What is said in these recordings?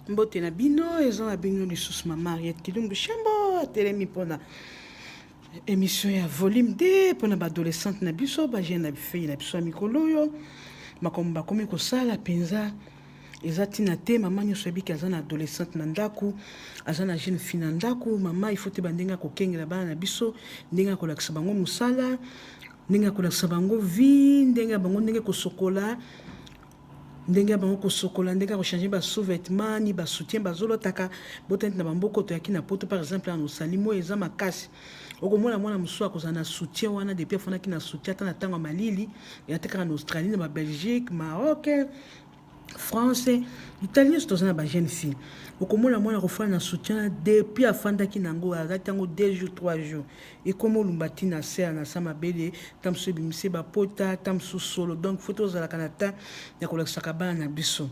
Mbote na bino eza na bino lisusu mama Mariette Kilumbu Shambo telemi mpona émission ya volume 2 mpona baadolescente na biso bajeune na bifei na biso ya mikolo oyo makambo bakomi kosala mpenza eza ntina te mama nyonso yebiki aza na adolescente na ndako aza na jeune fille na ndako mama ifo te bandenge ya kokengela bana na biso ndenge ya kolakisa bango mosala ndenge ya kolakisa bango vie ndenge ya bango ndenge kosokola ndenge ya bango kosokola ndenge ya kochange basous-vêtements ni basoutien bazolotaka botenti na bamboko toyaki na poto par exemple na osalimo eza makasi okomona mwana mosusu akozala na soutien wana depuis afonaki na soutien ata na ntango ya malili eyate kaka na Australie na babelgique Maroc France Italie nyonso toza na bajeune fille okomona mwana kofala na soutien depuis afandaki nango azati yango 2 jours 3 jours ekoma olumba ti na se na sa mabele ta mosusu ebimise bapota ta mosusu solo donc fo tozalaka na temps ya kolakisaka bana na biso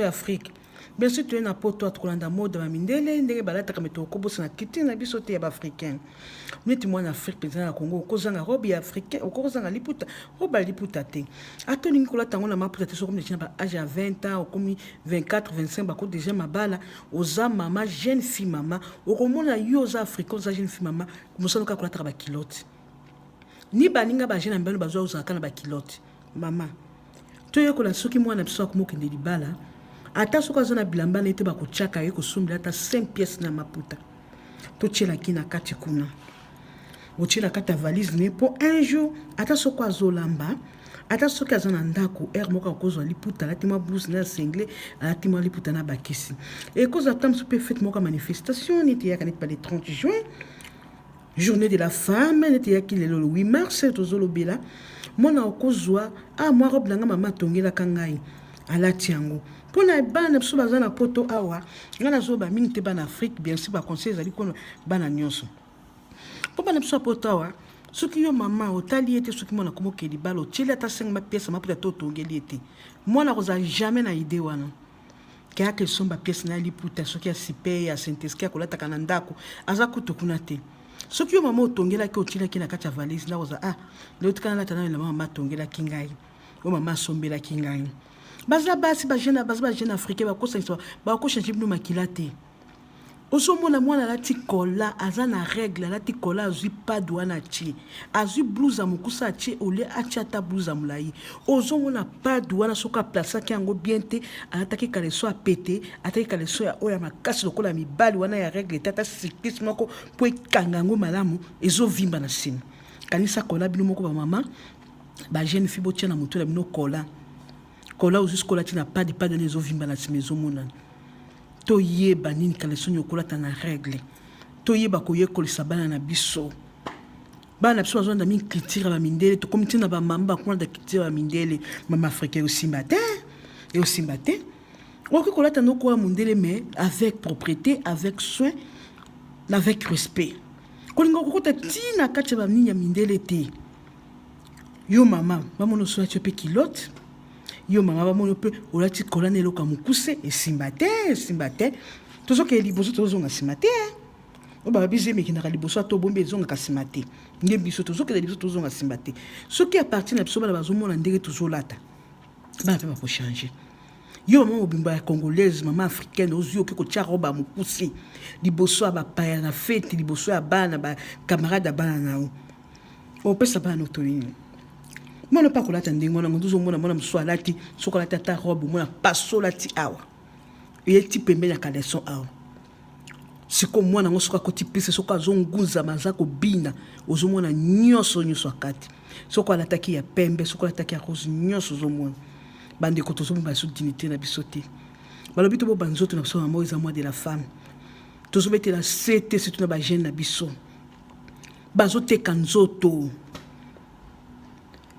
ya Afrique bien sûr toye na poto atukolanda mode bamindele ndenge balataka meto okobosa na culture na biso te ya baafricaine neti mwana Afrique mpenza na Congo okozanga robe ya africaine okozanga liputa robe ya liputa te ata olingi kolata yango na maputa te sokomi deja na baage ya 20 ans okomi 24 25 bako deja mabala oza mama jeune fille mama okomona yo oza africain oza jeune fille mama mosala kaka kolataka bakilote ni baninga bajeune na mbano bazwa ozalaka na bakilote mama toyekola soki mwana biso akomokende libala ata soki aza na bilamba na ete bakotiaka ye kosumbela ata 5 pièces na maputa totielaki na kati kuna otiela kati ya valise ne mpo un jour ata soki azolamba ata soki aza na ndako ere moko akozwa liputa alati mwa blouse na single alati mwa liputa na bakisi ekozwa ata mosu mpe fete moko ya manifestation neti eyaka neti bale 30 juin journée de la femme neti eyaki lelo le 8 mars tozolobela mwana okozwa mwa robe nanga mama atongelaka ngai alati yango mpona bana biso baza na poto awa ngai nazoba mingi te bana Afrique bien sûr baconseil ezali kono bana nyonso mpo bana biso ya poto awa soki yo mama otali ete soki mwana komokeli bala otieli ata 5 mapiese maputa te otongeli ete mwana kozala jamais na ide wana keyaka esomba piese na liputa soki ya sipe ya saint-esque akolataka na ndako aza kutu kuna te soki yo mama otongelaki otielaki na kati ya valise ndakoza leo tikana lata na mama atongelaki ngai o mama asombelaki ngai baza basi bajeune africain bakochange bino makila te ozomona mwana alati kola aza na règle alati kola azwi pade wana atie azwi blouse ya mokusa atie olie atie ata blouse ya molai ozomona pade wana soki aplasaki yango bien te alataki kaleso apete ataki kaleso ya oyo ya makasi lokola ya mibali wana ya règle te ata sikisi moko mpo ekanga yango malamu ezovimba na nsima kanisa kola bino moko bamama bajeune fille botia na moto na bino kola ozuskola tina padi wana ezovimba na nsima ezomonana toyeba nini kaleso nini okolata na règle toyeba koyekolisa bana na biso bazonda mingi culture ya bamindele tokomi ntina bamama bakolanda culture ya bamindele mama africain eosimba te okoki kolata nokoya mondele mais avec propriété avec soin avec respect kolinga okokota ntina kati ya banini ya mindele te yo mama bamona osolati yo mpe kilote yo mama bamoni mpe olati kola na eloko ya mokuse esimba te tozokende liboso tozonga nsima te oyo babiso emekendaka liboso ata obombi ezongaka nsima te nde biso tozokende liboso tozonga nsima te soki apartir na biso bana bazomona ndenge tozolata bana mpe bakochange yo mama mobimba ya congolaise mama africaine ozwi oke kotia roba ya mokuse liboso ya bapaya na fete liboso ya bana bakamarade ya bana nao opesa bana notolini mwana pa kolata ndenge wana ngozomona mwana mosusu alati soki alati ata robe mwana paso olati awa eyeti pembeni ya kaleson awa siko mwana yango soki akoti pese soki azongunzama aza kobina ozomona nyonso akati soki alataki ya pembe soki alataki ya rose nyonso ozomona bandeko tozomona biso dignité na biso te balobi to bo banzoto na biso mama eza mois de la femme tozobetela sete surtout na bajeune na biso bazoteka nzoto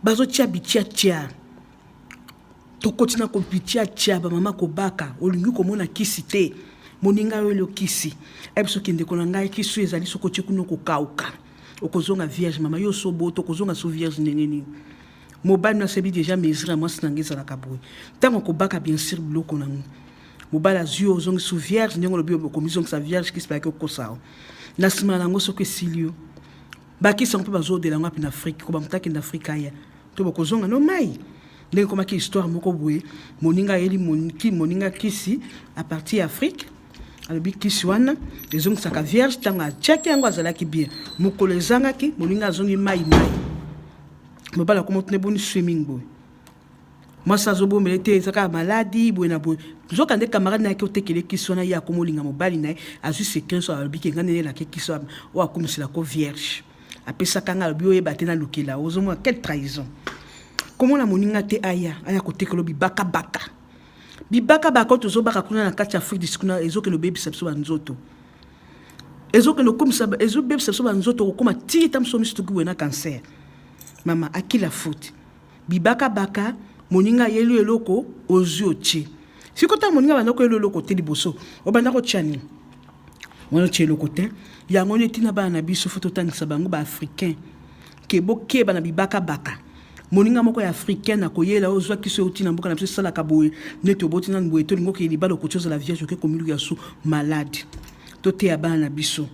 bazotia bitia tokotina kobitia bamama kobaka olingi komona kisi te moninga oyo kisi ebiso kende kona ngai kisi ezali sokotie kuno kokauka okozonga vierge mama yo soboto okozonga so vierge nini mobali na sebi déjà mesure moi sinangeza la kaboui tango kobaka bien sûr bloko nango mobali azwi ozonga so vierge ndengo lobi okomizonga sa vierge kisi baki okosao na sima nango soko esilio bakisa mpe bazodela ngo api na Afrique ko bamutaki na Afrique aya to bokozonga no mai ndenge komaki histoire moko boye moninga yeli moninga kisi à partir d'Afrique alobi kisi wana ezongisaka vierge ntango atiaki yango azalaki bien mokolo ezangaki moninga azongi mai mobala komotuna eboni swimming boye mwasi azobomela te ezaka maladi boye na boye nzoka nde camarade na yaki otekele kisi wana ye akomolinga mobali na ye azwi secret so alobi ke nga nde elaki kisi oyo akomiselako vierge apesaka nga alobi oyeba te nalukela ozomona quelle trahison komona moninga te aya kotekelo bibaka oyo tozobaka kuna na kati ya Afrique du Sud kuna ezokende obebisa biso banzoto ezobebisa biso banzoto kokoma tikita biso miso toki boye na cancer mama akila faute bibaka moninga yelu eloko ozwi otie sikota moninga bandako yelu eloko te liboso obanda kotia nini wana otie eloko te yango netina bana na biso fo totangisa bango baafricain ke bokeba na bibaka moninga moko ya africaine akoyela ozwaki so otina mboka na biso esalaka boye neti oboti nani boye tolingo okeye libala okotioza la vierge oke komiluki ya su malade toteya bana na biso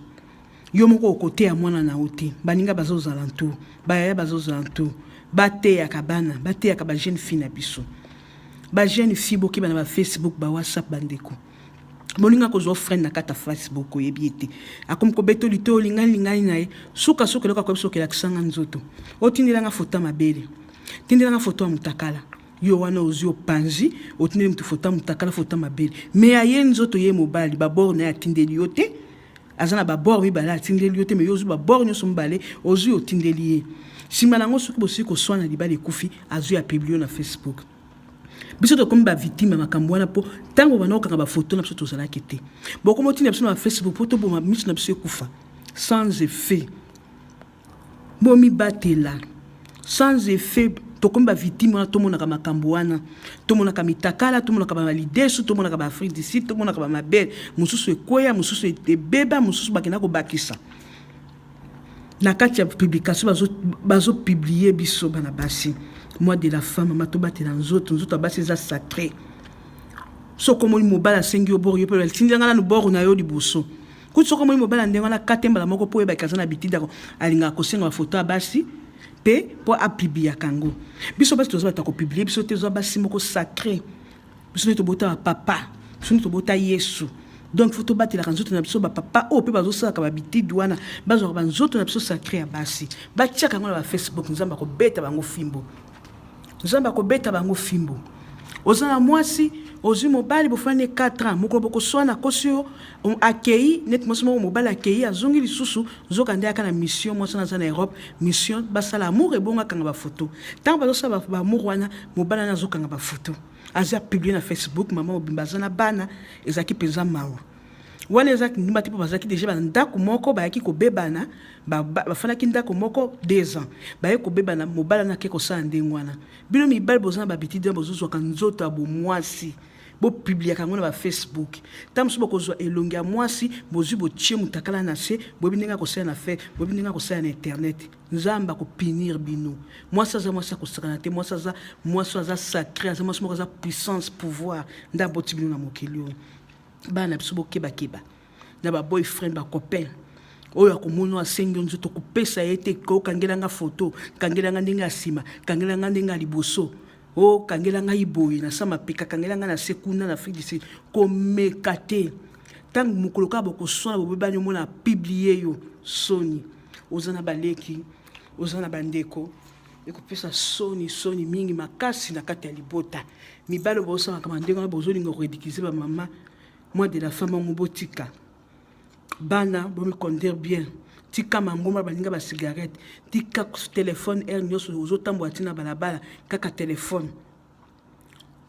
yo moko okoteya mwana na yo te baninga bazozala ntour bayaya bazozala ntour bateyaka bana bateyaka bajeune fille na biso bajeune fille bokeba na bafacebook bawhatsapp bandeko moninga kozwa friend na kata Facebook oyebi ete akomi kobetoli te olingani na ye suka eloko akoyebi soki elakisanga nzoto otindelanga foto mabele tindelanga foto ya mutakala yo wana ozwi opanzi otindeli mutu foto ya mutakala foto mabele me aye nzoto ye mobali babor na ye atindeli yo te aza na babor mibale atindeli yo te me yo ozwi babor nyonso mibale ozwi otindeli ye nsima nango soki bosili koswana libala ekufi azwi apiblie na Facebook biso tokomi bavictime ya makambo wana mpo ntango bana okanga bafoto na biso tozalaki te bokomi otinda biso na Facebook mpo toboma miso na biso ekufa sans effet bomibatela sans effet tokomi bavictime wana tomonaka makambo wana tomonaka mitakala tomonaka bamalidesu tomonaka baafrique du sud tomonaka bamabele mosusu ekweya mosusu ebeba mosusu bakenda kobakisa na kati ya publication bazopiblie biso bana basi moi de la femme matobatela nzoto abasi eza sacré soko moni mobala asengi yo boro yo mpe tindanga nanu boro na yo liboso kuti soko moni mobala ndenge wana katembala moko mpo oyebaki aza na bitida alingaka kosenga bafoto abasi mpe mpo apibliaka yango biso basi toza bata kopiblie biso te ozwa basi moko sacré biso nde tobota bapapa biso nde tobota yesu donc faut tobatelaka nzoto na biso bapapa oyo mpe bazosalaka babitidi wana bazwaka banzoto na biso sacré ya basi batiaka yango na bafacebook nzambe akobeta bango fimbo oza na mwasi ozwi mobali bofani 4 ans mokolo bokoswana kosi yo akei neti mwasi moko mobali akei azongi lisusu nzoka nde aka na mission mwasi wana aza na Europe mission basala amour ebongakanga bafoto ntango bazosala baamour wana mobali wana azokanga bafoto aza publie na Facebook mama obimba aza na bana ezalaki mpenza mawa wana ezalaki ndimba te mpo bazalaki deja bandako moko bayaki kobebana bafandaki ndako moko 2 ans baye kobebana mobala na ke kosala ndenge wana bino mibali boza na babitidi bozozwaka nzoto ya bomwasi bopibliaka yango na bafacebook ntango mosusu bokozwa elongi ya mwasi bozwi botie mutakala na se boyebi ndenge akosala na fe boyebi ndenge akosala na internet nzambe akopinir bino mwasi aza mwasi akosakana te mwasi aza sacré aza mwasi moko aza puissance pouvoir nde aboti bino na mokili oyo bana biso bokebakeba na baboyfriend bacopain oyo akomona asengi nzoto kopesa ye te okangelanga foto kangelanga ndenge ya nsima kangelanga ndenge ya liboso kangelanga iboye na sama peka kangelanga na sekunda na Afrique du Sud komeka te ntango mokolo kaka bokoswana bobebani omona apiblie yo soni oza na baleki oza na bandeko ekopesa soni mingi makasi na kati ya libota mibali bosalaka mandenge wana bozolinga koredikize bamama moi de la femme en botika bana bon me conduire bien tika mangoma balinga ba cigarette tika téléphone nyoso ozotambo atina balabala kaka téléphone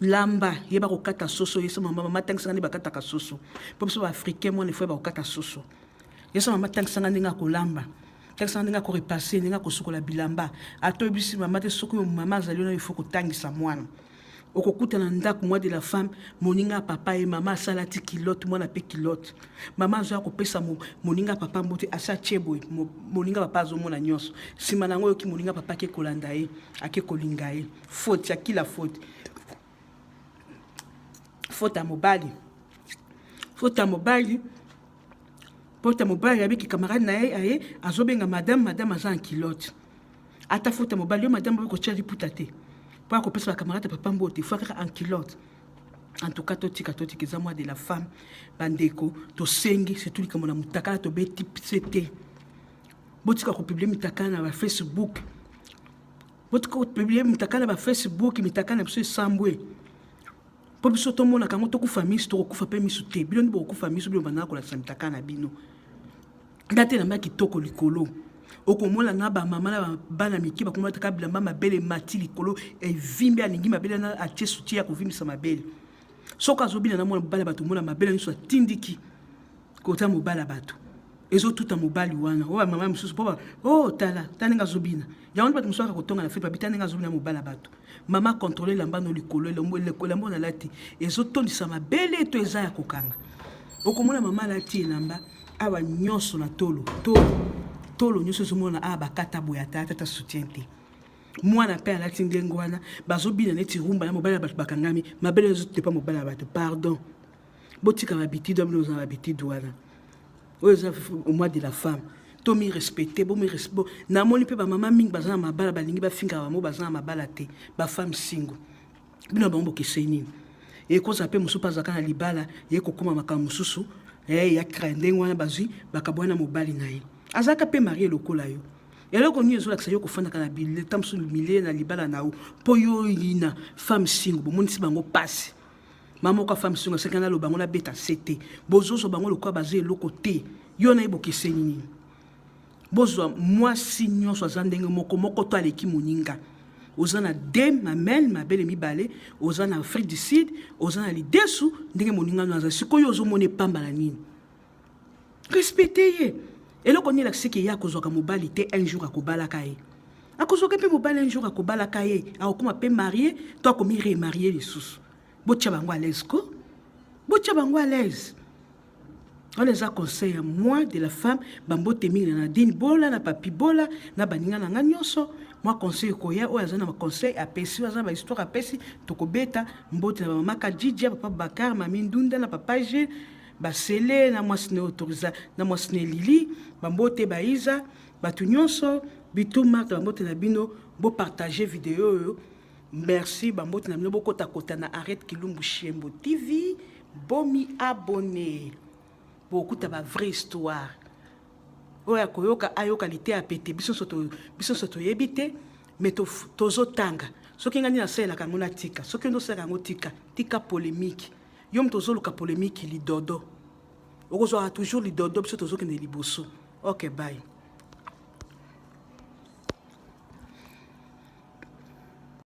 lamba yeba kokata soso yesa mama tangisa ngani bakata ka soso popso ba africain moi ne fois ba kokata soso yesa mama tangisa ngani nga kolamba tangisa ngani nga ko repasser nga ko sukola bilamba atobisi mama te soko mama azali na il faut kotangisa mwana okokutana ndako moi de la femme moninga papa et maman salati kilote moi na pe kilote maman zo akopesa moninga papa mbote asa chebo moninga papa zo mona nyonso sima nango yoki moninga papa ke kolanda ye ake kolinga ye faute ya kila faute à mobali avec camarade na ye azobenga madame aza en kilote ata faute à mobali yo madame ko tia liputa te Pour que les camarades de papa mbote, il faut en kilote. En tout cas, totika moi de la femme, bandeko, to sengi, c'est tout comme on a mutaka, to beti psete. Botika ko publier mitaka na Facebook. Botika ko publier mitaka na Facebook, mitaka na biso sambwe. Po biso to mona kango to ku famille, to ku fa pe misute. Bilo ni bo ku famille, so bilo bana ko la mitaka na bino. Date na maki toko likolo. Okomola na ba mama na bana miki ba komata ka bilamba mabele mati likolo e vimbe alingi mabele na atie soutien ko vimisa mabele. Soka zobina na mona bana bato mona mabele ni so tindiki kota mobala bato. Ezo tuta mobali wana. O mama mususu poba. Oh tala, taninga zobina. Ya on bato mususu ko tonga na fete ba bitaninga zobina mobala bato. Mama contrôler lamba no likolo le mona lati. Ezo tondisa mabele to eza ya kokanga. Okomona mama lati lamba awa nyonso na tolo. Tolo nyonso zomona aba kata boya tata soutien te. Mwana pe alati ndengo wana bazobina neti rumba na mobala bato bakangami mabele zote pa mobala bato pardon. Botika habitude amno za habitude wana. Oza au mois de la femme. To mi respecter bo mi respect. Na moni pe ba mama mingi bazana mabala balingi ba finga ba mo bazana mabala te. Ba femme single. Bino ba mboke seni. E ko za pe musu pa zakana libala ye ko kuma maka mususu. Ya krende wana bazui bakabwana mobali na ye. Azaka pe marié lokola yo. Yalo ko nyezo lakisa yo ko fanda kana bile tamsu milé na libala na o. Po yo ina femme single bo monisi bango passe. Maman ko femme single sekana lo bango na beta CT. Bozo so bango lokwa bazé loko te. Yo na iboke senini. Bozo moi sinyo so zandenge moko to aleki moninga. Ozana dem mamel mabele mibale, ozana Afrique du Sud, ozana lidesu ndenge moninga no aza sikoyo ozo mone pamba na nini. Respectez ye. Et là, on est là, c'est qu'il y a un mobile un jour à Kobala Kaye. À cause de mobile un jour à Kobala Kaye, à comment peut marier, toi comme il remarier les sous. Botchabango à l'aise, quoi. Botchabango à l'aise. On les a conseillé, moi, de la femme, bambo temi na dine bola, na papi bola, na baninga na nganyoso. Moi, conseil koya, ou azana ma conseil à pesi, azana ma histoire à pesi, tokobeta, mbote na mama Djidja, papa Bakar, mami Ndunda, na papa G. Basele na mwasine autorisa na mwasine lili bambote baiza batu nyonso bitu marque bambote na bino bo partager vidéo yo. Merci bambote na bino bo kota na arrête Kilumbu Chiembo TV bomi abonné bo kuta ba vraie histoire oya koyoka ayoka lité a pété biso soto yebite mais tozo tanga soki ngani na sela kangona tika soki ndo sela ngo tika polémique. Yom tozo luka polémique li dodo. Okozo a toujours li dodo biso tozo kene liboso. OK, bye.